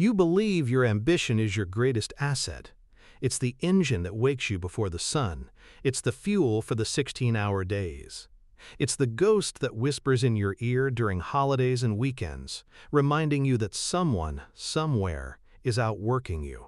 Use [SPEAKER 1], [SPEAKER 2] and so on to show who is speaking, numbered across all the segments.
[SPEAKER 1] You believe your ambition is your greatest asset. It's the engine that wakes you before the sun. It's the fuel for the 16-hour days. It's the ghost that whispers in your ear during holidays and weekends, reminding you that someone, somewhere, is outworking you.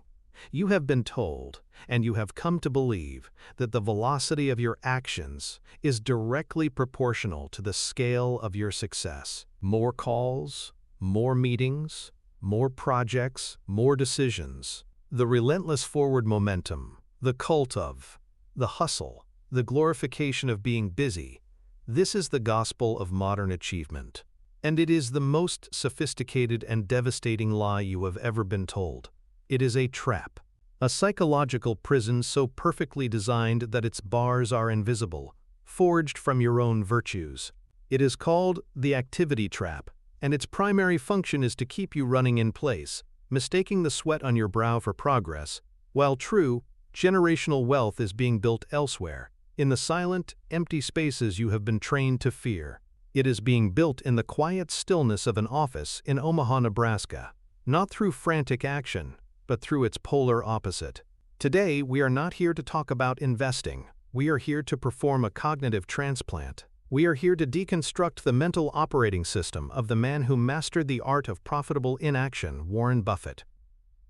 [SPEAKER 1] You have been told, and you have come to believe, that the velocity of your actions is directly proportional to the scale of your success. More calls, more meetings, more projects, more decisions. The relentless forward momentum, the cult of, the hustle, the glorification of being busy. This is the gospel of modern achievement. And it is the most sophisticated and devastating lie you have ever been told. It is a trap. A psychological prison so perfectly designed that its bars are invisible, forged from your own virtues. It is called the activity trap, and its primary function is to keep you running in place, mistaking the sweat on your brow for progress, while true, generational wealth is being built elsewhere, in the silent, empty spaces you have been trained to fear. It is being built in the quiet stillness of an office in Omaha, Nebraska, not through frantic action, but through its polar opposite. Today, we are not here to talk about investing. We are here to perform a cognitive transplant. We are here to deconstruct the mental operating system of the man who mastered the art of profitable inaction, Warren Buffett.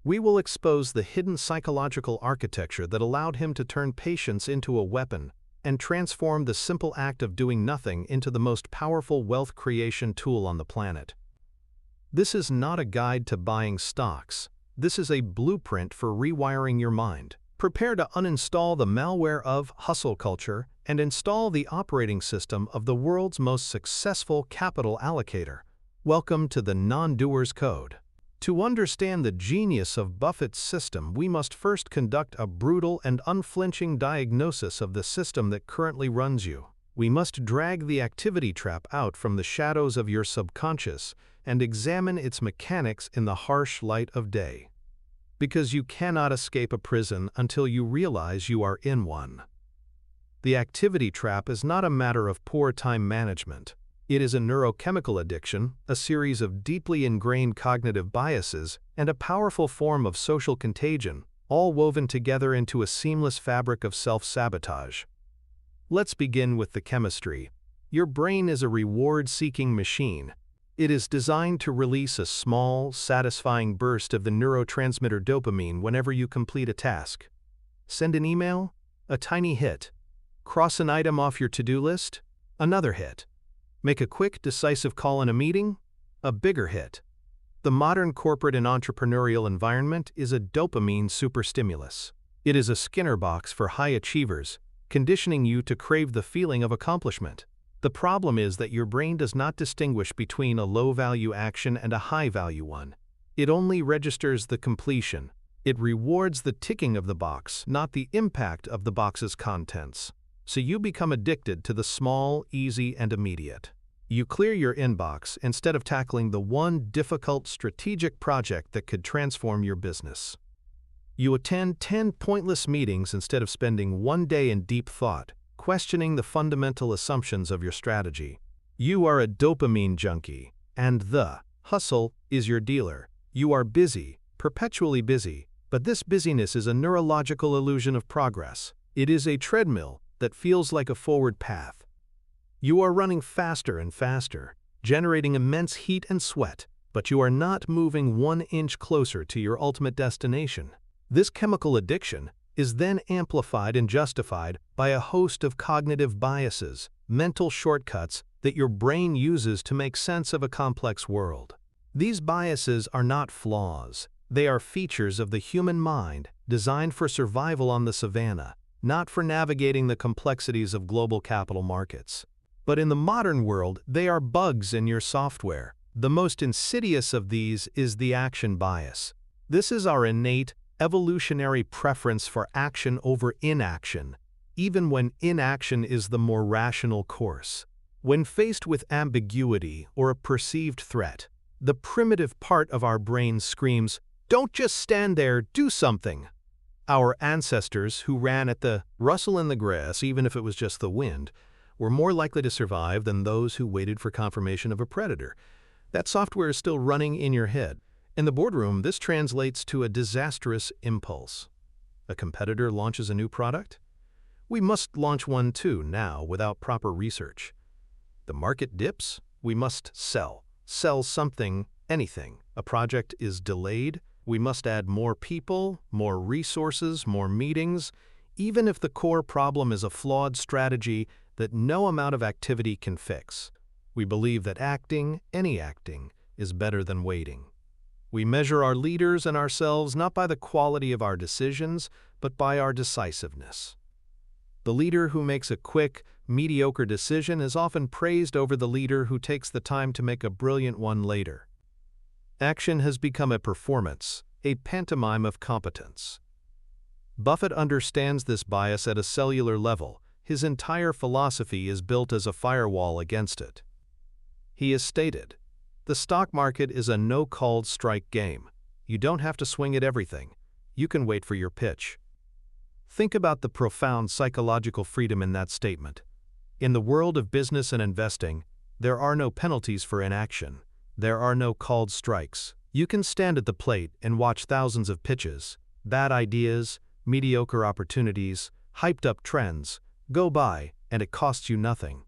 [SPEAKER 1] We will expose the hidden psychological architecture that allowed him to turn patience into a weapon and transform the simple act of doing nothing into the most powerful wealth creation tool on the planet. This is not a guide to buying stocks. This is a blueprint for rewiring your mind. Prepare to uninstall the malware of hustle culture and install the operating system of the world's most successful capital allocator. Welcome to the Non-Doer's Code. To understand the genius of Buffett's system, we must first conduct a brutal and unflinching diagnosis of the system that currently runs you. We must drag the activity trap out from the shadows of your subconscious and examine its mechanics in the harsh light of day. Because you cannot escape a prison until you realize you are in one. The activity trap is not a matter of poor time management. It is a neurochemical addiction, a series of deeply ingrained cognitive biases, and a powerful form of social contagion, all woven together into a seamless fabric of self-sabotage. Let's begin with the chemistry. Your brain is a reward-seeking machine. It is designed to release a small, satisfying burst of the neurotransmitter dopamine whenever you complete a task. Send an email? A tiny hit. Cross an item off your to-do list? Another hit. Make a quick, decisive call in a meeting? A bigger hit. The modern corporate and entrepreneurial environment is a dopamine superstimulus. It is a Skinner box for high achievers, conditioning you to crave the feeling of accomplishment. The problem is that your brain does not distinguish between a low-value action and a high-value one. It only registers the completion. It rewards the ticking of the box, not the impact of the box's contents. So you become addicted to the small, easy, and immediate. You clear your inbox instead of tackling the one difficult strategic project that could transform your business. You attend 10 pointless meetings instead of spending one day in deep thought, questioning the fundamental assumptions of your strategy. You are a dopamine junkie, and the hustle is your dealer. You are busy, perpetually busy, but this busyness is a neurological illusion of progress. It is a treadmill that feels like a forward path. You are running faster and faster, generating immense heat and sweat, but you are not moving 1 inch closer to your ultimate destination. This chemical addiction is then amplified and justified by a host of cognitive biases, mental shortcuts that your brain uses to make sense of a complex world. These biases are not flaws. They are features of the human mind designed for survival on the savannah, not for navigating the complexities of global capital markets. But in the modern world, they are bugs in your software. The most insidious of these is the action bias. This is our innate, evolutionary preference for action over inaction, even when inaction is the more rational course. When faced with ambiguity or a perceived threat, the primitive part of our brain screams, "Don't just stand there, do something!" Our ancestors, who ran at the rustle in the grass, even if it was just the wind, were more likely to survive than those who waited for confirmation of a predator. That software is still running in your head. In the boardroom, this translates to a disastrous impulse. A competitor launches a new product? We must launch one too now without proper research. The market dips? We must sell. Sell something, anything. A project is delayed? We must add more people, more resources, more meetings, even if the core problem is a flawed strategy that no amount of activity can fix. We believe that acting, any acting, is better than waiting. We measure our leaders and ourselves not by the quality of our decisions, but by our decisiveness. The leader who makes a quick, mediocre decision is often praised over the leader who takes the time to make a brilliant one later. Action has become a performance, a pantomime of competence. Buffett understands this bias at a cellular level. His entire philosophy is built as a firewall against it. He has stated, "The stock market is a no-called strike game. You don't have to swing at everything. You can wait for your pitch." Think about the profound psychological freedom in that statement. In the world of business and investing, there are no penalties for inaction. There are no called strikes. You can stand at the plate and watch thousands of pitches, bad ideas, mediocre opportunities, hyped-up trends, go by, and it costs you nothing.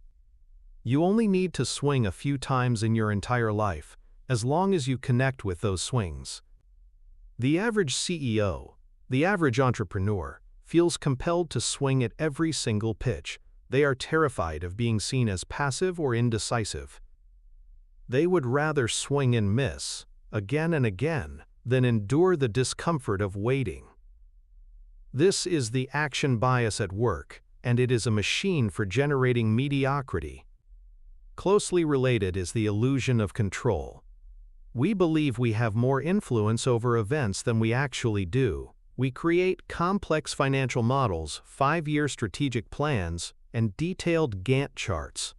[SPEAKER 1] You only need to swing a few times in your entire life, as long as you connect with those swings. The average CEO, the average entrepreneur, feels compelled to swing at every single pitch. They are terrified of being seen as passive or indecisive. They would rather swing and miss, again and again, than endure the discomfort of waiting. This is the action bias at work, and it is a machine for generating mediocrity. Closely related is the illusion of control. We believe we have more influence over events than we actually do. We create complex financial models, 5-year strategic plans, and detailed Gantt charts.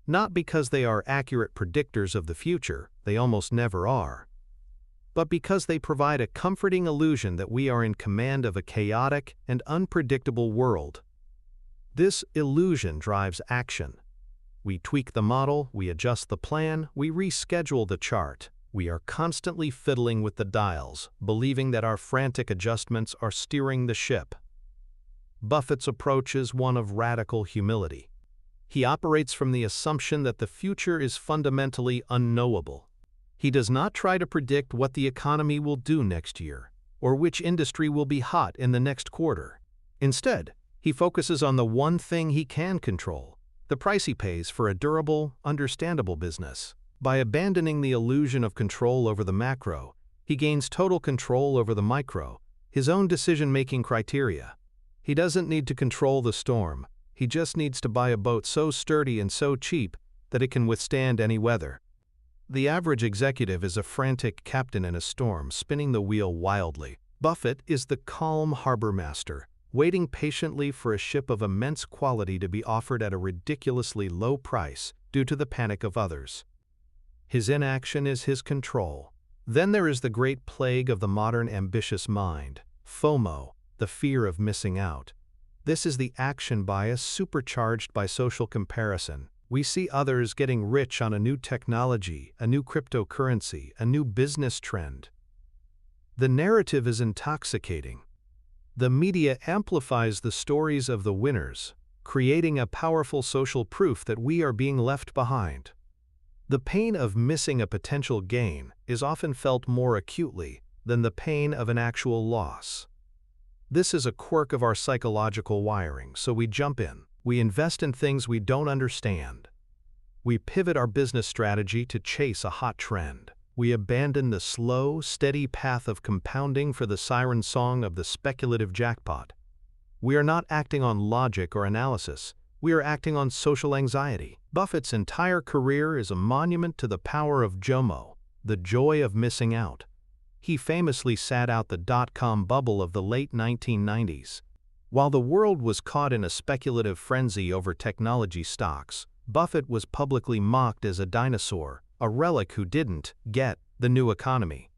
[SPEAKER 1] Not because they are accurate predictors of the future, they almost never are, but because they provide a comforting illusion that we are in command of a chaotic and unpredictable world. This illusion drives action. We tweak the model, we adjust the plan, we reschedule the chart. We are constantly fiddling with the dials, believing that our frantic adjustments are steering the ship. Buffett's approach is one of radical humility. He operates from the assumption that the future is fundamentally unknowable. He does not try to predict what the economy will do next year, or which industry will be hot in the next quarter. Instead, he focuses on the one thing he can control, the price he pays for a durable, understandable business. By abandoning the illusion of control over the macro, he gains total control over the micro, his own decision-making criteria. He doesn't need to control the storm. He just needs to buy a boat so sturdy and so cheap that it can withstand any weather. The average executive is a frantic captain in a storm, spinning the wheel wildly. Buffett is the calm harbor master, waiting patiently for a ship of immense quality to be offered at a ridiculously low price due to the panic of others. His inaction is his control. Then there is the great plague of the modern ambitious mind, FOMO, the fear of missing out. This is the action bias supercharged by social comparison. We see others getting rich on a new technology, a new cryptocurrency, a new business trend. The narrative is intoxicating. The media amplifies the stories of the winners, creating a powerful social proof that we are being left behind. The pain of missing a potential gain is often felt more acutely than the pain of an actual loss. This is a quirk of our psychological wiring, so we jump in. We invest in things we don't understand. We pivot our business strategy to chase a hot trend. We abandon the slow, steady path of compounding for the siren song of the speculative jackpot. We are not acting on logic or analysis. We are acting on social anxiety. Buffett's entire career is a monument to the power of JOMO, the joy of missing out. He famously sat out the dot-com bubble of the late 1990s. While the world was caught in a speculative frenzy over technology stocks, Buffett was publicly mocked as a dinosaur, a relic who didn't get the new economy.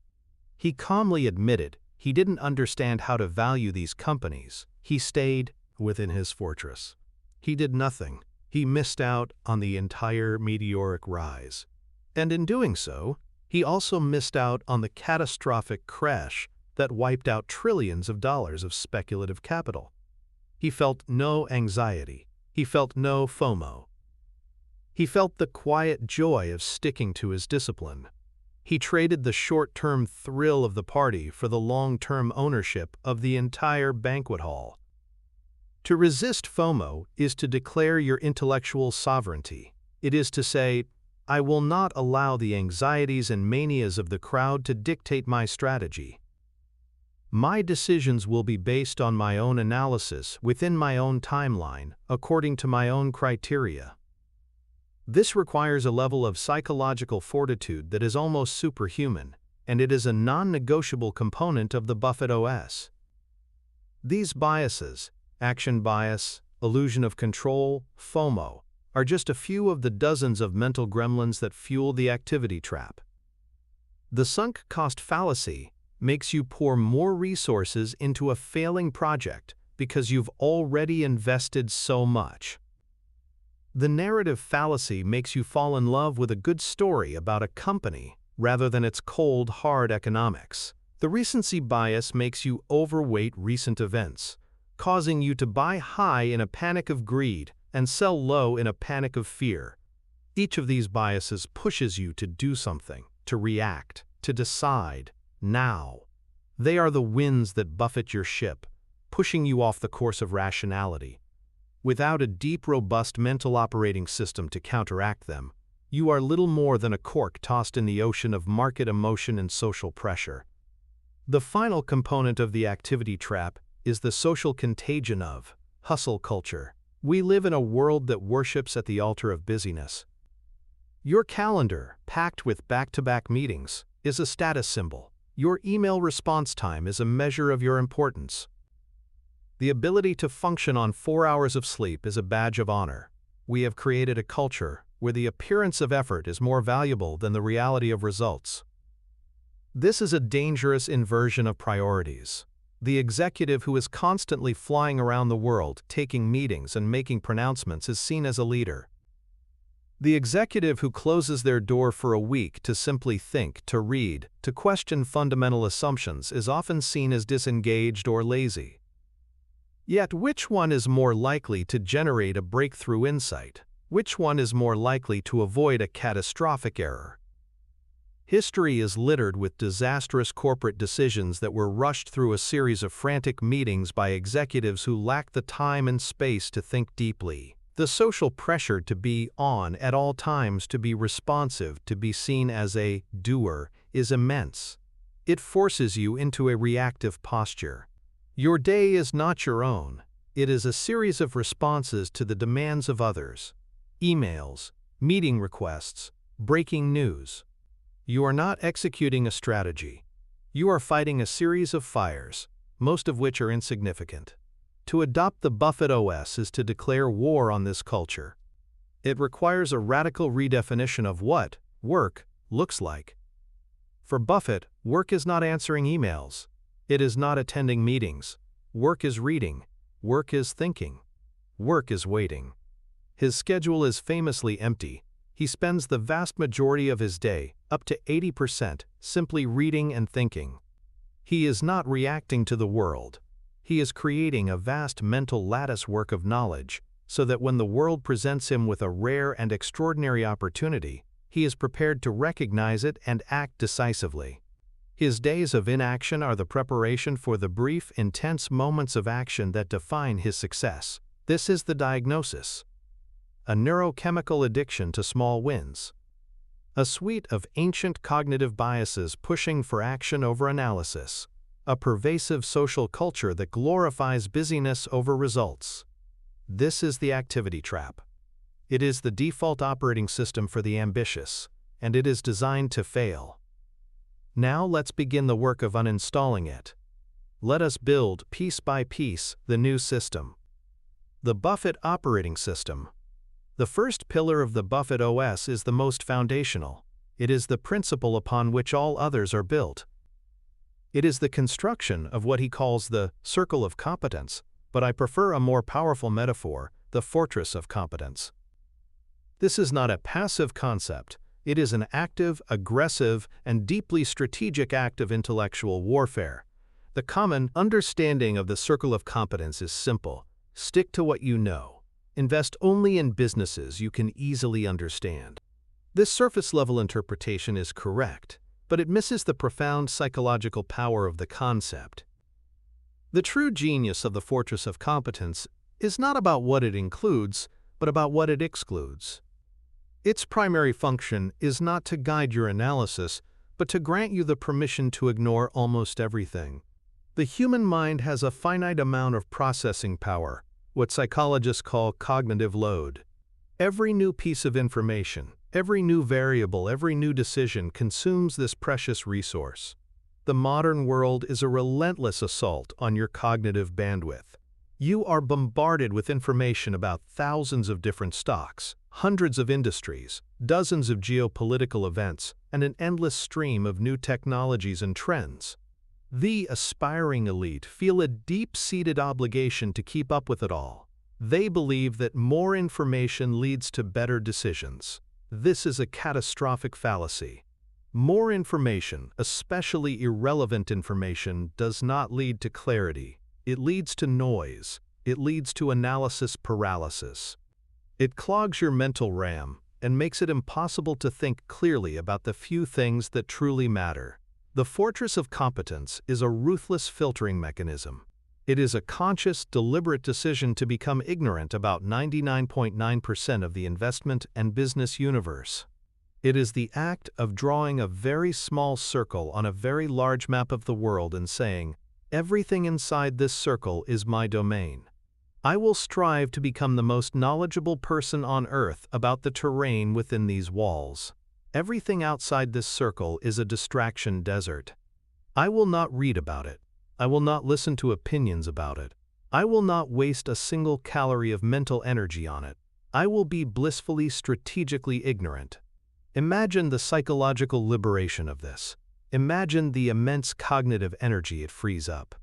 [SPEAKER 1] He calmly admitted he didn't understand how to value these companies. He stayed within his fortress. He did nothing. He missed out on the entire meteoric rise. And in doing so, He also missed out on the catastrophic crash that wiped out trillions of dollars of speculative capital. He felt no anxiety. He felt no FOMO. He felt the quiet joy of sticking to his discipline. He traded the short-term thrill of the party for the long-term ownership of the entire banquet hall. To resist FOMO is to declare your intellectual sovereignty. It is to say, I will not allow the anxieties and manias of the crowd to dictate my strategy. My decisions will be based on my own analysis within my own timeline, according to my own criteria. This requires a level of psychological fortitude that is almost superhuman, and it is a non-negotiable component of the Buffett OS. These biases, action bias, illusion of control, FOMO, are just a few of the dozens of mental gremlins that fuel the activity trap. The sunk cost fallacy makes you pour more resources into a failing project because you've already invested so much. The narrative fallacy makes you fall in love with a good story about a company rather than its cold, hard economics. The recency bias makes you overweight recent events, causing you to buy high in a panic of greed and sell low in a panic of fear. Each of these biases pushes you to do something, to react, to decide, now. They are the winds that buffet your ship, pushing you off the course of rationality. Without a deep, robust mental operating system to counteract them, you are little more than a cork tossed in the ocean of market emotion and social pressure. The final component of the activity trap is the social contagion of hustle culture. We live in a world that worships at the altar of busyness. Your calendar, packed with back-to-back meetings, is a status symbol. Your email response time is a measure of your importance. The ability to function on 4 hours of sleep is a badge of honor. We have created a culture where the appearance of effort is more valuable than the reality of results. This is a dangerous inversion of priorities. The executive who is constantly flying around the world, taking meetings and making pronouncements is seen as a leader. The executive who closes their door for a week to simply think, to read, to question fundamental assumptions is often seen as disengaged or lazy. Yet which one is more likely to generate a breakthrough insight? Which one is more likely to avoid a catastrophic error? History is littered with disastrous corporate decisions that were rushed through a series of frantic meetings by executives who lacked the time and space to think deeply. The social pressure to be on at all times, to be responsive, to be seen as a doer, is immense. It forces you into a reactive posture. Your day is not your own. It is a series of responses to the demands of others. Emails, meeting requests, breaking news. You are not executing a strategy. You are fighting a series of fires, most of which are insignificant. To adopt the Buffett OS is to declare war on this culture. It requires a radical redefinition of what work looks like. For Buffett, work is not answering emails. It is not attending meetings. Work is reading. Work is thinking. Work is waiting. His schedule is famously empty. He spends the vast majority of his day, up to 80%, simply reading and thinking. He is not reacting to the world. He is creating a vast mental latticework of knowledge, so that when the world presents him with a rare and extraordinary opportunity, he is prepared to recognize it and act decisively. His days of inaction are the preparation for the brief, intense moments of action that define his success. This is the diagnosis. A neurochemical addiction to small wins. A suite of ancient cognitive biases pushing for action over analysis. A pervasive social culture that glorifies busyness over results. This is the activity trap. It is the default operating system for the ambitious, and it is designed to fail. Now let's begin the work of uninstalling it. Let us build, piece by piece, the new system. The Buffett operating system. The first pillar of the Buffett OS is the most foundational. It is the principle upon which all others are built. It is the construction of what he calls the circle of competence, but I prefer a more powerful metaphor, the fortress of competence. This is not a passive concept. It is an active, aggressive, and deeply strategic act of intellectual warfare. The common understanding of the circle of competence is simple. Stick to what you know. Invest only in businesses you can easily understand. This surface-level interpretation is correct, but it misses the profound psychological power of the concept. The true genius of the fortress of competence is not about what it includes, but about what it excludes. Its primary function is not to guide your analysis, but to grant you the permission to ignore almost everything. The human mind has a finite amount of processing power, what psychologists call cognitive load. Every new piece of information, every new variable, every new decision consumes this precious resource. The modern world is a relentless assault on your cognitive bandwidth. You are bombarded with information about thousands of different stocks, hundreds of industries, dozens of geopolitical events, and an endless stream of new technologies and trends. The aspiring elite feel a deep-seated obligation to keep up with it all. They believe that more information leads to better decisions. This is a catastrophic fallacy. More information, especially irrelevant information, does not lead to clarity. It leads to noise. It leads to analysis paralysis. It clogs your mental RAM and makes it impossible to think clearly about the few things that truly matter. The fortress of competence is a ruthless filtering mechanism. It is a conscious, deliberate decision to become ignorant about 99.9% of the investment and business universe. It is the act of drawing a very small circle on a very large map of the world and saying, "Everything inside this circle is my domain. I will strive to become the most knowledgeable person on earth about the terrain within these walls. Everything outside this circle is a distraction desert. I will not read about it. I will not listen to opinions about it. I will not waste a single calorie of mental energy on it. I will be blissfully, strategically ignorant." Imagine the psychological liberation of this. Imagine the immense cognitive energy it frees up.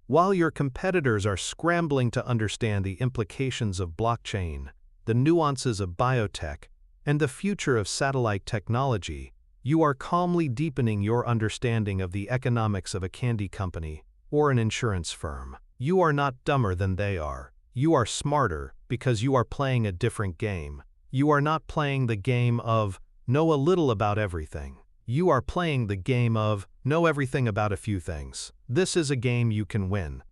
[SPEAKER 1] While your competitors are scrambling to understand the implications of blockchain, the nuances of biotech, and the future of satellite technology, you are calmly deepening your understanding of the economics of a candy company or an insurance firm. You are not dumber than they are. You are smarter because you are playing a different game. You are not playing the game of know a little about everything. You are playing the game of know everything about a few things. This is a game you can win.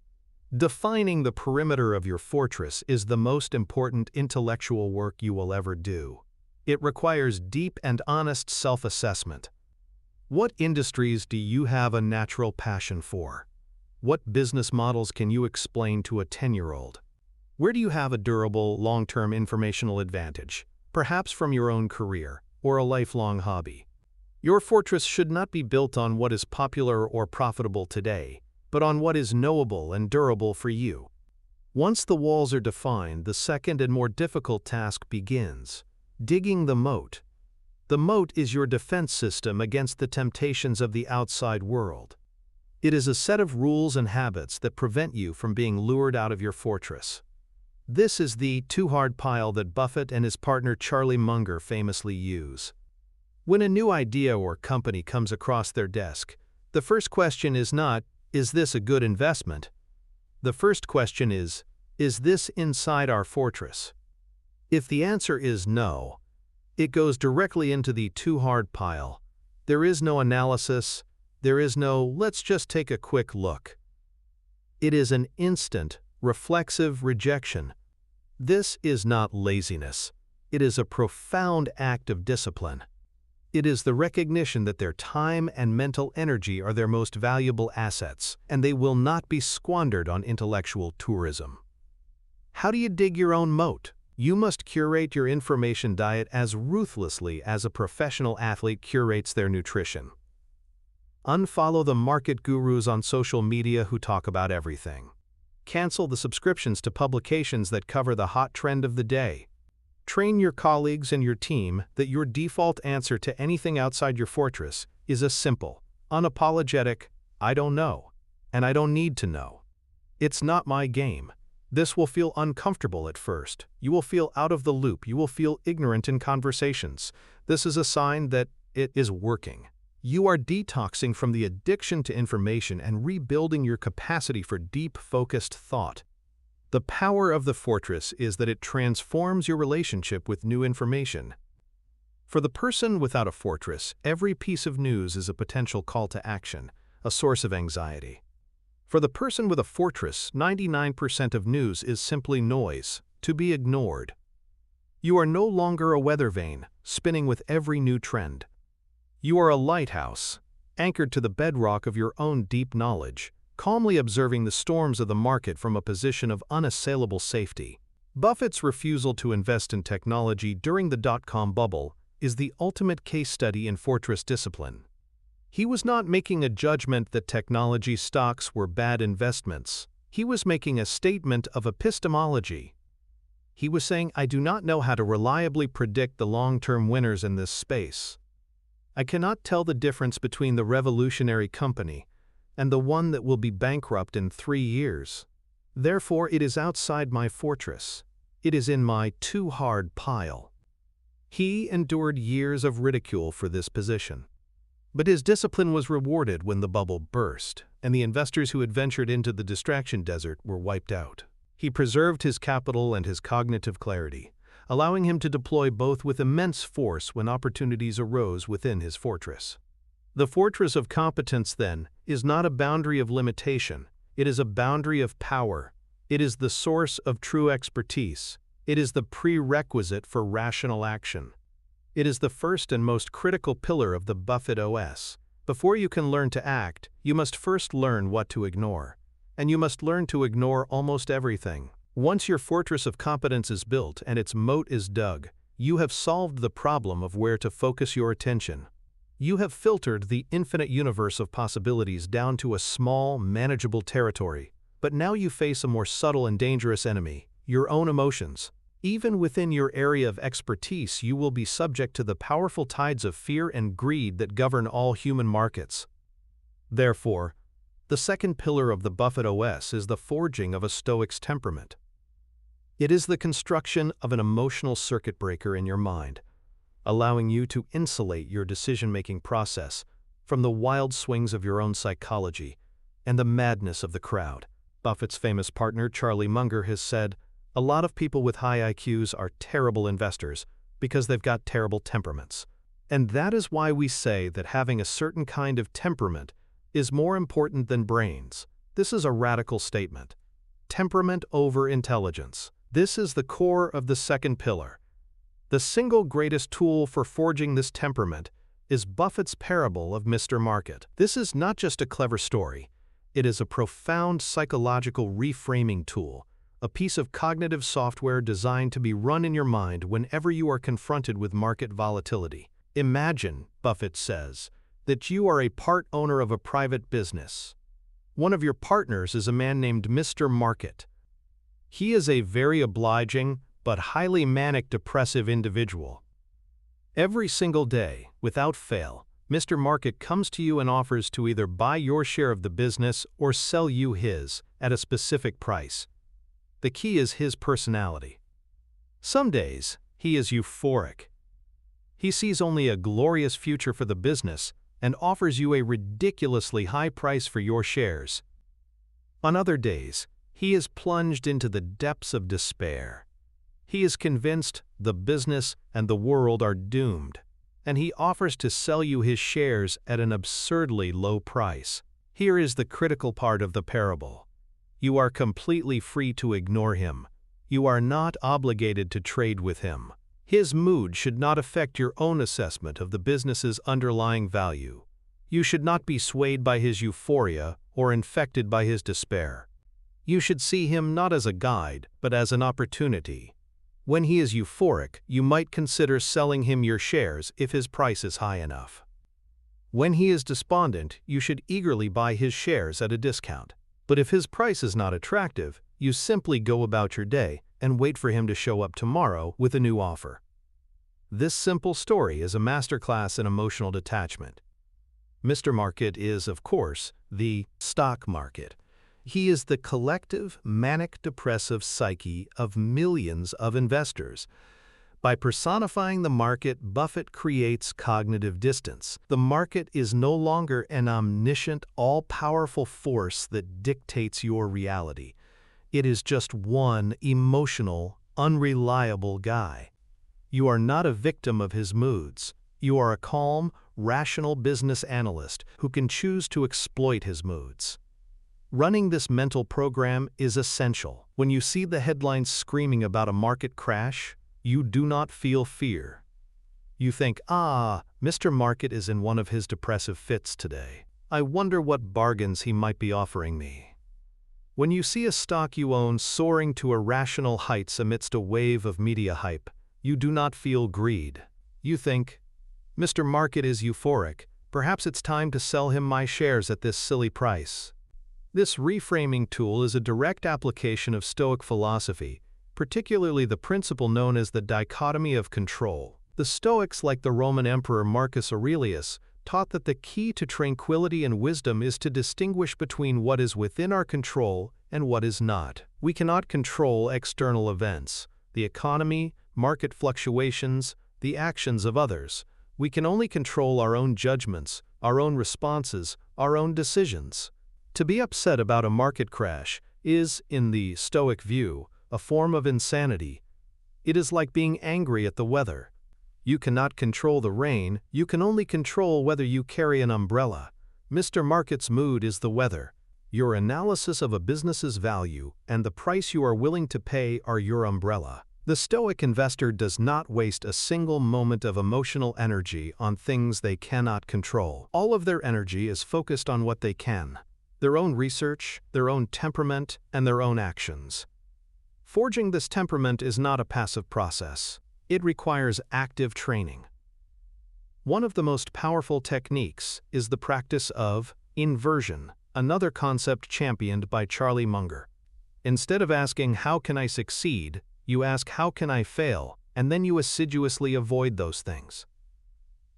[SPEAKER 1] Defining the perimeter of your fortress is the most important intellectual work you will ever do. It requires deep and honest self-assessment. What industries do you have a natural passion for? What business models can you explain to a 10-year-old? Where do you have a durable, long-term informational advantage, perhaps from your own career or a lifelong hobby? Your fortress should not be built on what is popular or profitable today, but on what is knowable and durable for you. Once the walls are defined, the second and more difficult task begins: digging the moat. The moat is your defense system against the temptations of the outside world. It is a set of rules and habits that prevent you from being lured out of your fortress. This is the too hard pile that Buffett and his partner Charlie Munger famously use. When a new idea or company comes across their desk, the first question is not, "Is this a good investment?" The first question is this inside our fortress? If the answer is no, it goes directly into the too hard pile. There is no analysis. There is no, "let's just take a quick look." It is an instant, reflexive rejection. This is not laziness. It is a profound act of discipline. It is the recognition that their time and mental energy are their most valuable assets, and they will not be squandered on intellectual tourism. How do you dig your own moat? You must curate your information diet as ruthlessly as a professional athlete curates their nutrition. Unfollow the market gurus on social media who talk about everything. Cancel the subscriptions to publications that cover the hot trend of the day. Train your colleagues and your team that your default answer to anything outside your fortress is a simple, unapologetic, "I don't know, and I don't need to know. It's not my game." This will feel uncomfortable at first. You will feel out of the loop. You will feel ignorant in conversations. This is a sign that it is working. You are detoxing from the addiction to information and rebuilding your capacity for deep, focused thought. The power of the fortress is that it transforms your relationship with new information. For the person without a fortress, every piece of news is a potential call to action, a source of anxiety. For the person with a fortress, 99% of news is simply noise, to be ignored. You are no longer a weather vane, spinning with every new trend. You are a lighthouse, anchored to the bedrock of your own deep knowledge, calmly observing the storms of the market from a position of unassailable safety. Buffett's refusal to invest in technology during the dot-com bubble is the ultimate case study in fortress discipline. He was not making a judgment that technology stocks were bad investments. He was making a statement of epistemology. He was saying, I do not know how to reliably predict the long-term winners in this space. I cannot tell the difference between the revolutionary company and the one that will be bankrupt in 3 years. Therefore, it is outside my fortress. It is in my too hard pile. He endured years of ridicule for this position. But his discipline was rewarded when the bubble burst, and the investors who had ventured into the distraction desert were wiped out. He preserved his capital and his cognitive clarity, allowing him to deploy both with immense force when opportunities arose within his fortress. The fortress of competence, then, is not a boundary of limitation. It is a boundary of power. It is the source of true expertise. It is the prerequisite for rational action. It is the first and most critical pillar of the Buffett OS. Before you can learn to act, you must first learn what to ignore. And you must learn to ignore almost everything. Once your fortress of competence is built and its moat is dug, you have solved the problem of where to focus your attention. You have filtered the infinite universe of possibilities down to a small, manageable territory. But now you face a more subtle and dangerous enemy, your own emotions. Even within your area of expertise, you will be subject to the powerful tides of fear and greed that govern all human markets. Therefore, the second pillar of the Buffett OS is the forging of a Stoic's temperament. It is the construction of an emotional circuit breaker in your mind, allowing you to insulate your decision-making process from the wild swings of your own psychology and the madness of the crowd. Buffett's famous partner, Charlie Munger, has said, "A lot of people with high IQs are terrible investors because they've got terrible temperaments." And that is why we say that having a certain kind of temperament is more important than brains. This is a radical statement. Temperament over intelligence. This is the core of the second pillar. The single greatest tool for forging this temperament is Buffett's parable of Mr. Market. This is not just a clever story. It is a profound psychological reframing tool, a piece of cognitive software designed to be run in your mind whenever you are confronted with market volatility. Imagine, Buffett says, that you are a part owner of a private business. One of your partners is a man named Mr. Market. He is a very obliging but highly manic depressive individual. Every single day, without fail, Mr. Market comes to you and offers to either buy your share of the business or sell you his at a specific price. The key is his personality. Some days, he is euphoric. He sees only a glorious future for the business and offers you a ridiculously high price for your shares. On other days, he is plunged into the depths of despair. He is convinced the business and the world are doomed, and he offers to sell you his shares at an absurdly low price. Here is the critical part of the parable. You are completely free to ignore him. You are not obligated to trade with him. His mood should not affect your own assessment of the business's underlying value. You should not be swayed by his euphoria or infected by his despair. You should see him not as a guide, but as an opportunity. When he is euphoric, you might consider selling him your shares if his price is high enough. When he is despondent, you should eagerly buy his shares at a discount. But if his price is not attractive, you simply go about your day and wait for him to show up tomorrow with a new offer. This simple story is a masterclass in emotional detachment. Mr. Market is, of course, the stock market. He is the collective, manic-depressive psyche of millions of investors. By personifying the market, Buffett creates cognitive distance. The market is no longer an omniscient, all-powerful force that dictates your reality. It is just one emotional, unreliable guy. You are not a victim of his moods. You are a calm, rational business analyst who can choose to exploit his moods. Running this mental program is essential. When you see the headlines screaming about a market crash, you do not feel fear. You think, Mr. Market is in one of his depressive fits today. I wonder what bargains he might be offering me. When you see a stock you own soaring to irrational heights amidst a wave of media hype, you do not feel greed. You think, Mr. Market is euphoric. Perhaps it's time to sell him my shares at this silly price. This reframing tool is a direct application of Stoic philosophy, particularly the principle known as the dichotomy of control. The Stoics, like the Roman Emperor Marcus Aurelius, taught that the key to tranquility and wisdom is to distinguish between what is within our control and what is not. We cannot control external events, the economy, market fluctuations, the actions of others. We can only control our own judgments, our own responses, our own decisions. To be upset about a market crash is, in the Stoic view, a form of insanity. It is like being angry at the weather. You cannot control the rain, you can only control whether you carry an umbrella. Mr. Market's mood is the weather. Your analysis of a business's value and the price you are willing to pay are your umbrella. The Stoic investor does not waste a single moment of emotional energy on things they cannot control. All of their energy is focused on what they can: their own research, their own temperament, and their own actions. Forging this temperament is not a passive process. It requires active training. One of the most powerful techniques is the practice of inversion, another concept championed by Charlie Munger. Instead of asking, "How can I succeed?" you ask, "How can I fail?" and then you assiduously avoid those things.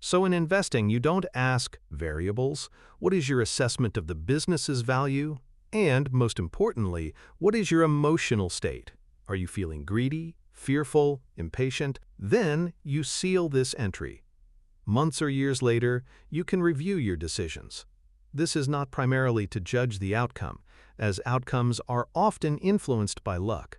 [SPEAKER 1] So in investing, you don't ask variables, what is your assessment of the business's value? And, most importantly, what is your emotional state? Are you feeling greedy, fearful, impatient? Then you seal this entry. Months or years later, you can review your decisions. This is not primarily to judge the outcome, as outcomes are often influenced by luck.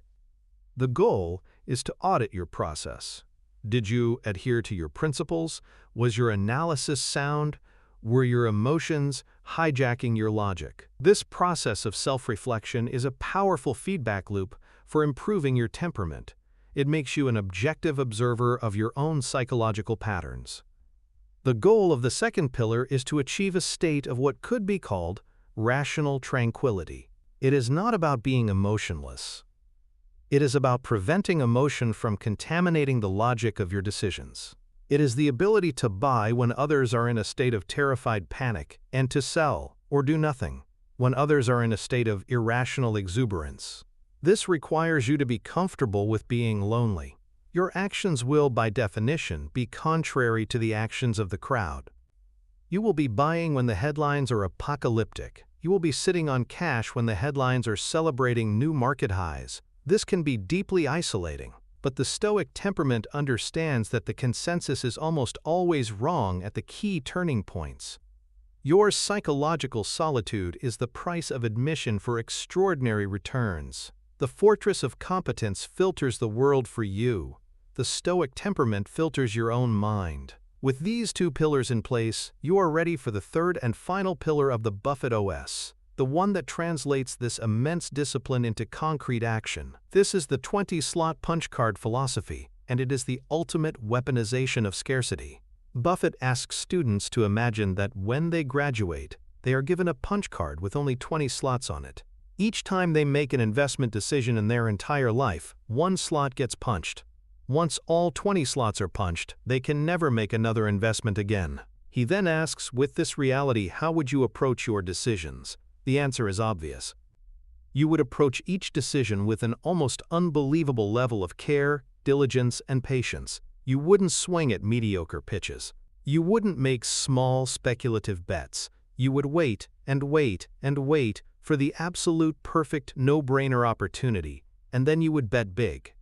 [SPEAKER 1] The goal is to audit your process. Did you adhere to your principles? Was your analysis sound? Were your emotions hijacking your logic? This process of self-reflection is a powerful feedback loop for improving your temperament. It makes you an objective observer of your own psychological patterns. The goal of the second pillar is to achieve a state of what could be called rational tranquility. It is not about being emotionless. It is about preventing emotion from contaminating the logic of your decisions. It is the ability to buy when others are in a state of terrified panic and to sell, or do nothing, when others are in a state of irrational exuberance. This requires you to be comfortable with being lonely. Your actions will, by definition, be contrary to the actions of the crowd. You will be buying when the headlines are apocalyptic. You will be sitting on cash when the headlines are celebrating new market highs. This can be deeply isolating, but the Stoic temperament understands that the consensus is almost always wrong at the key turning points. Your psychological solitude is the price of admission for extraordinary returns. The fortress of competence filters the world for you. The Stoic temperament filters your own mind. With these two pillars in place, you are ready for the third and final pillar of the Buffett OS, the one that translates this immense discipline into concrete action. This is the 20-slot punch card philosophy, and it is the ultimate weaponization of scarcity. Buffett asks students to imagine that when they graduate, they are given a punch card with only 20 slots on it. Each time they make an investment decision in their entire life, one slot gets punched. Once all 20 slots are punched, they can never make another investment again. He then asks, with this reality, how would you approach your decisions? The answer is obvious. You would approach each decision with an almost unbelievable level of care, diligence, and patience. You wouldn't swing at mediocre pitches. You wouldn't make small speculative bets. You would wait and wait and wait for the absolute perfect no-brainer opportunity, and then you would bet big.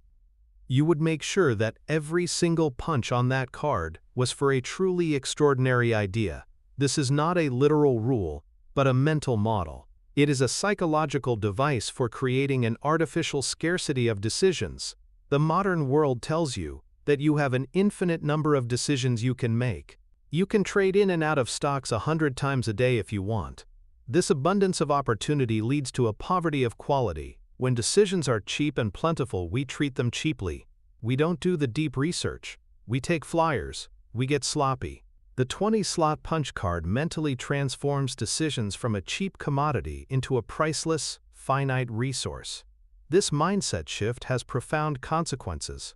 [SPEAKER 1] You would make sure that every single punch on that card was for a truly extraordinary idea. This is not a literal rule, but a mental model. It is a psychological device for creating an artificial scarcity of decisions. The modern world tells you that you have an infinite number of decisions you can make. You can trade in and out of stocks 100 times a day if you want. This abundance of opportunity leads to a poverty of quality. When decisions are cheap and plentiful, we treat them cheaply. We don't do the deep research. We take flyers. We get sloppy. The 20-slot punch card mentally transforms decisions from a cheap commodity into a priceless, finite resource. This mindset shift has profound consequences.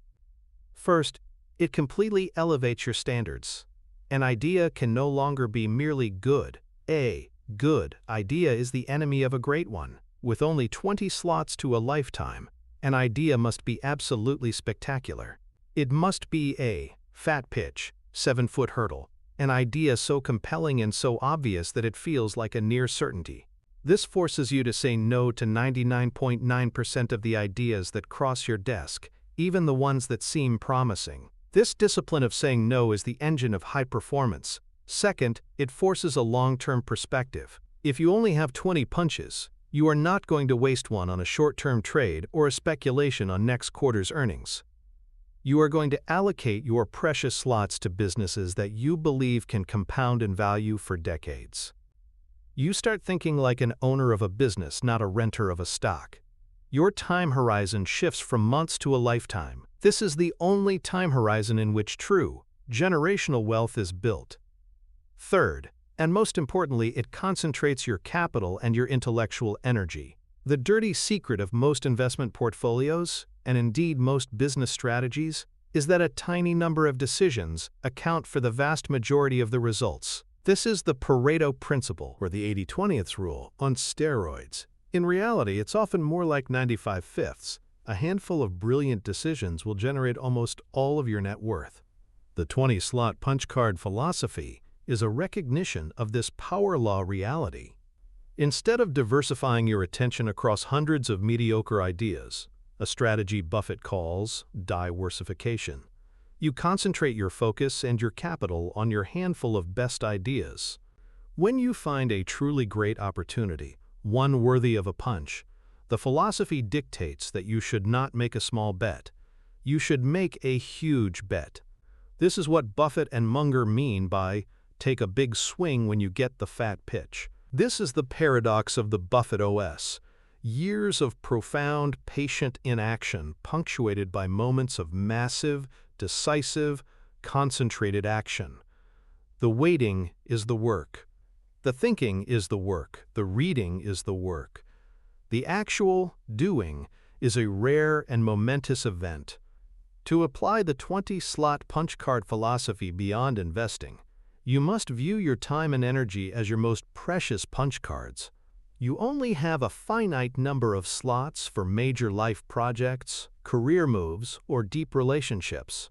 [SPEAKER 1] First, it completely elevates your standards. An idea can no longer be merely good. A good idea is the enemy of a great one. With only 20 slots to a lifetime, an idea must be absolutely spectacular. It must be a fat pitch, 7-foot hurdle, an idea so compelling and so obvious that it feels like a near certainty. This forces you to say no to 99.9% of the ideas that cross your desk, even the ones that seem promising. This discipline of saying no is the engine of high performance. Second, it forces a long-term perspective. If you only have 20 punches, you are not going to waste one on a short-term trade or a speculation on next quarter's earnings. You are going to allocate your precious slots to businesses that you believe can compound in value for decades. You start thinking like an owner of a business, not a renter of a stock. Your time horizon shifts from months to a lifetime. This is the only time horizon in which true, generational wealth is built. Third, and most importantly, it concentrates your capital and your intellectual energy. The dirty secret of most investment portfolios, and indeed most business strategies, is that a tiny number of decisions account for the vast majority of the results. This is the Pareto principle, or the 80/20 rule, on steroids. In reality, it's often more like 95/5. A handful of brilliant decisions will generate almost all of your net worth. The 20-slot punch card philosophy is a recognition of this power law reality. Instead of diversifying your attention across hundreds of mediocre ideas, a strategy Buffett calls diversification, you concentrate your focus and your capital on your handful of best ideas. When you find a truly great opportunity, one worthy of a punch, the philosophy dictates that you should not make a small bet. You should make a huge bet. This is what Buffett and Munger mean by take a big swing when you get the fat pitch. This is the paradox of the Buffett OS. Years of profound, patient inaction punctuated by moments of massive, decisive, concentrated action. The waiting is the work. The thinking is the work. The reading is the work. The actual doing is a rare and momentous event. To apply the 20-slot punch card philosophy beyond investing, you must view your time and energy as your most precious punch cards. You only have a finite number of slots for major life projects, career moves, or deep relationships.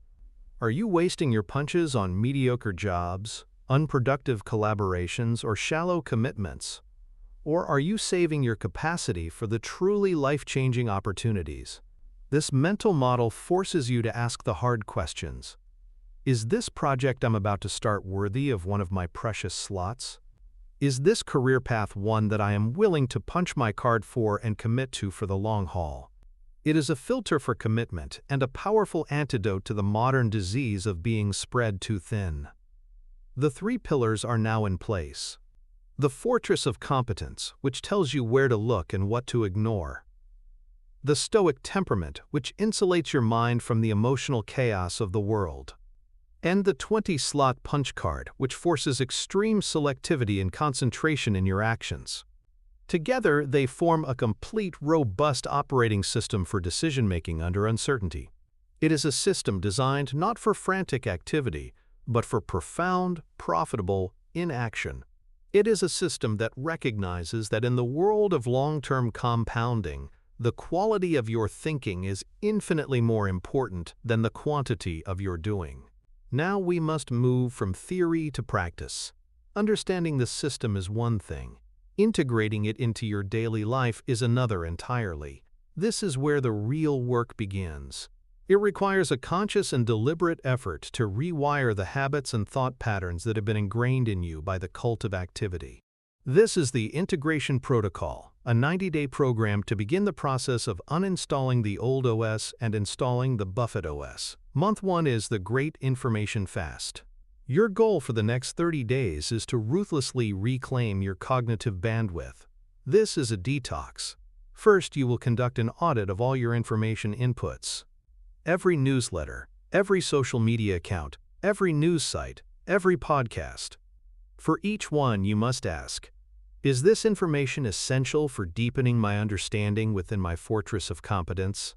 [SPEAKER 1] Are you wasting your punches on mediocre jobs, unproductive collaborations, or shallow commitments? Or are you saving your capacity for the truly life-changing opportunities? This mental model forces you to ask the hard questions. Is this project I'm about to start worthy of one of my precious slots? Is this career path one that I am willing to punch my card for and commit to for the long haul? It is a filter for commitment and a powerful antidote to the modern disease of being spread too thin. The 3 pillars are now in place. The fortress of competence, which tells you where to look and what to ignore. The stoic temperament, which insulates your mind from the emotional chaos of the world. And the 20-slot punch card, which forces extreme selectivity and concentration in your actions. Together, they form a complete, robust operating system for decision-making under uncertainty. It is a system designed not for frantic activity, but for profound, profitable inaction. It is a system that recognizes that in the world of long-term compounding, the quality of your thinking is infinitely more important than the quantity of your doing. Now we must move from theory to practice. Understanding the system is one thing. Integrating it into your daily life is another entirely. This is where the real work begins. It requires a conscious and deliberate effort to rewire the habits and thought patterns that have been ingrained in you by the cult of activity. This is the Integration Protocol, a 90-day program to begin the process of uninstalling the old OS and installing the Buffett OS. Month 1 is the Great Information Fast. Your goal for the next 30 days is to ruthlessly reclaim your cognitive bandwidth. This is a detox. First, you will conduct an audit of all your information inputs. Every newsletter, every social media account, every news site, every podcast. For each one, you must ask, is this information essential for deepening my understanding within my fortress of competence?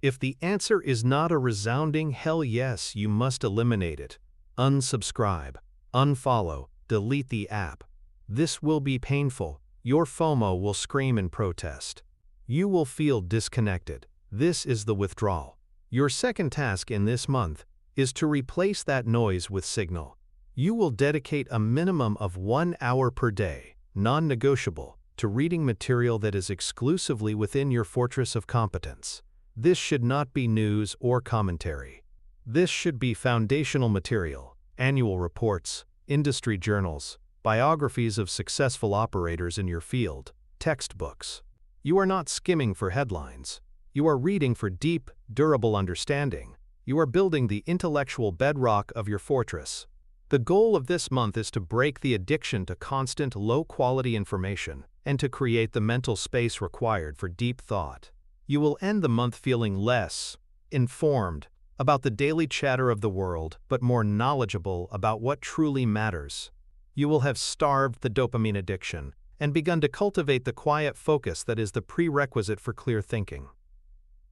[SPEAKER 1] If the answer is not a resounding hell yes, you must eliminate it. Unsubscribe, unfollow, delete the app. This will be painful. Your FOMO will scream in protest. You will feel disconnected. This is the withdrawal. Your second task in this month is to replace that noise with signal. You will dedicate a minimum of 1 hour per day, non-negotiable, to reading material that is exclusively within your fortress of competence. This should not be news or commentary. This should be foundational material, annual reports, industry journals, biographies of successful operators in your field, textbooks. You are not skimming for headlines. You are reading for deep, durable understanding. You are building the intellectual bedrock of your fortress. The goal of this month is to break the addiction to constant, low-quality information and to create the mental space required for deep thought. You will end the month feeling less informed about the daily chatter of the world, but more knowledgeable about what truly matters. You will have starved the dopamine addiction and begun to cultivate the quiet focus that is the prerequisite for clear thinking.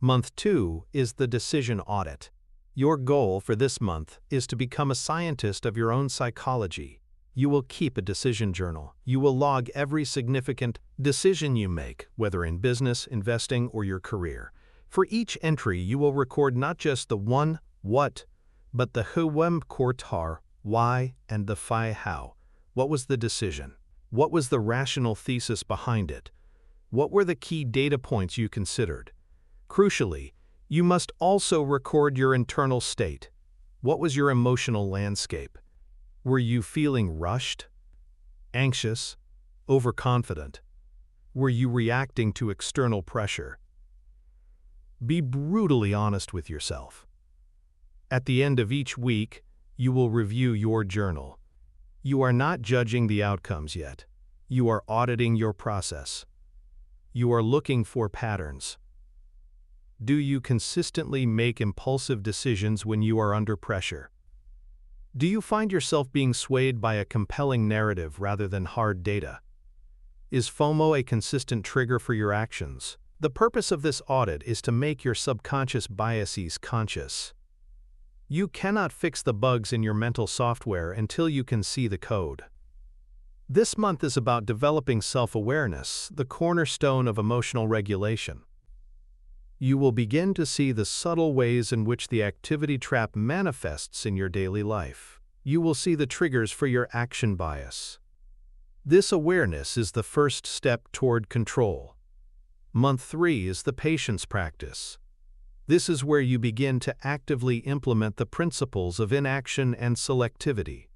[SPEAKER 1] Month 2 is the decision audit. Your goal for this month is to become a scientist of your own psychology. You will keep a decision journal. You will log every significant decision you make, whether in business, investing, or your career. For each entry, you will record not just the what, but the who, when, why, and the how. What was the decision? What was the rational thesis behind it? What were the key data points you considered? Crucially, you must also record your internal state. What was your emotional landscape? Were you feeling rushed, anxious, overconfident? Were you reacting to external pressure? Be brutally honest with yourself. At the end of each week, you will review your journal. You are not judging the outcomes yet. You are auditing your process. You are looking for patterns. Do you consistently make impulsive decisions when you are under pressure? Do you find yourself being swayed by a compelling narrative rather than hard data? Is FOMO a consistent trigger for your actions? The purpose of this audit is to make your subconscious biases conscious. You cannot fix the bugs in your mental software until you can see the code. This month is about developing self-awareness, the cornerstone of emotional regulation. You will begin to see the subtle ways in which the activity trap manifests in your daily life. You will see the triggers for your action bias. This awareness is the first step toward control. Month 3 is the patience practice. This is where you begin to actively implement the principles of inaction and selectivity.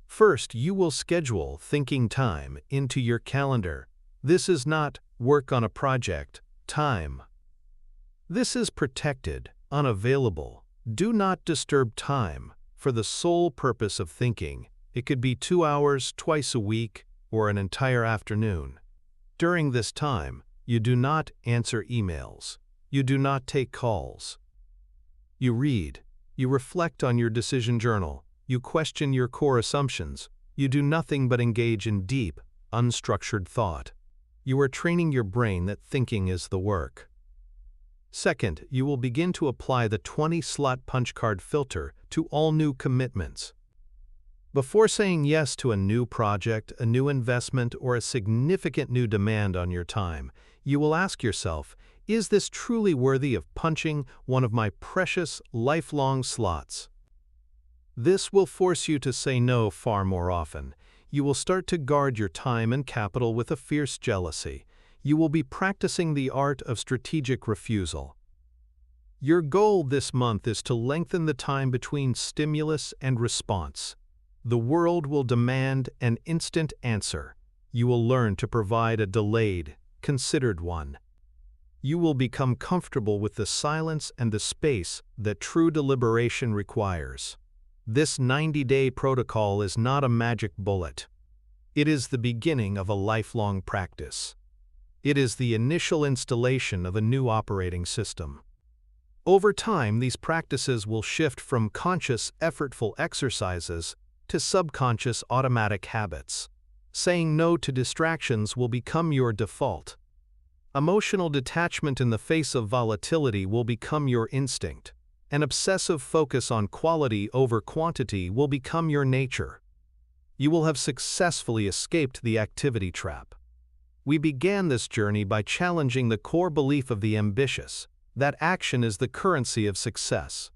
[SPEAKER 1] First, you will schedule thinking time into your calendar. This is not work on a project time. This is protected, unavailable, do not disturb time for the sole purpose of thinking. It could be 2 hours twice a week or an entire afternoon. During this time, you do not answer emails. You do not take calls. You read. You reflect on your decision journal. You question your core assumptions. You do nothing but engage in deep, unstructured thought. You are training your brain that thinking is the work. Second, you will begin to apply the 20-slot punch card filter to all new commitments. Before saying yes to a new project, a new investment, or a significant new demand on your time, you will ask yourself, is this truly worthy of punching one of my precious, lifelong slots? This will force you to say no far more often. You will start to guard your time and capital with a fierce jealousy. You will be practicing the art of strategic refusal. Your goal this month is to lengthen the time between stimulus and response. The world will demand an instant answer. You will learn to provide a delayed, considered one. You will become comfortable with the silence and the space that true deliberation requires. This 90-day protocol is not a magic bullet. It is the beginning of a lifelong practice. It is the initial installation of a new operating system. Over time, these practices will shift from conscious, effortful exercises to subconscious, automatic habits. Saying no to distractions will become your default. Emotional detachment in the face of volatility will become your instinct. An obsessive focus on quality over quantity will become your nature. You will have successfully escaped the activity trap. We began this journey by challenging the core belief of the ambitious, that action is the currency of success.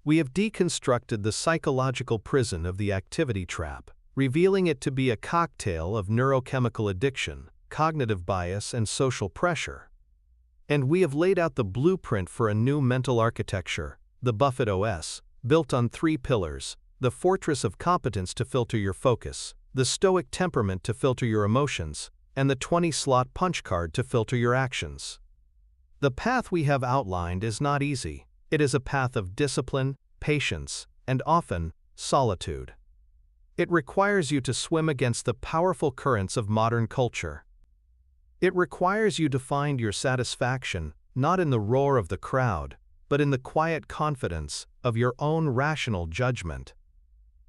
[SPEAKER 1] We have deconstructed the psychological prison of the activity trap, revealing it to be a cocktail of neurochemical addiction, cognitive bias, and social pressure. And we have laid out the blueprint for a new mental architecture, the Buffett OS, built on 3 pillars: the fortress of competence to filter your focus, the stoic temperament to filter your emotions, and the 20-slot punch card to filter your actions. The path we have outlined is not easy. It is a path of discipline, patience, and often, solitude. It requires you to swim against the powerful currents of modern culture. It requires you to find your satisfaction not in the roar of the crowd, but in the quiet confidence of your own rational judgment.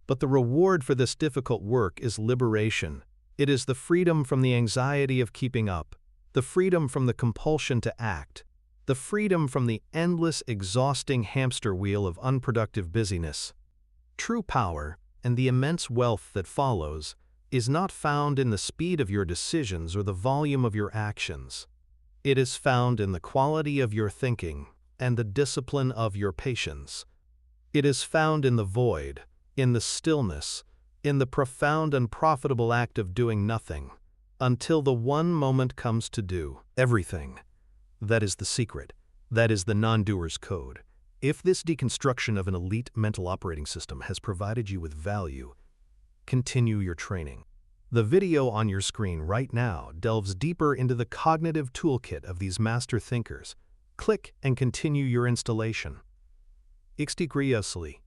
[SPEAKER 1] But the reward for this difficult work is liberation. It is the freedom from the anxiety of keeping up, the freedom from the compulsion to act, the freedom from the endless, exhausting hamster wheel of unproductive busyness. True power, and the immense wealth that follows, is not found in the speed of your decisions or the volume of your actions. It is found in the quality of your thinking and the discipline of your patience. It is found in the void, in the stillness, in the profound and profitable act of doing nothing, until the one moment comes to do everything. That is the secret. That is the non-doer's code. If this deconstruction of an elite mental operating system has provided you with value, continue your training. The video on your screen right now delves deeper into the cognitive toolkit of these master thinkers. Click and continue your installation. Curiously.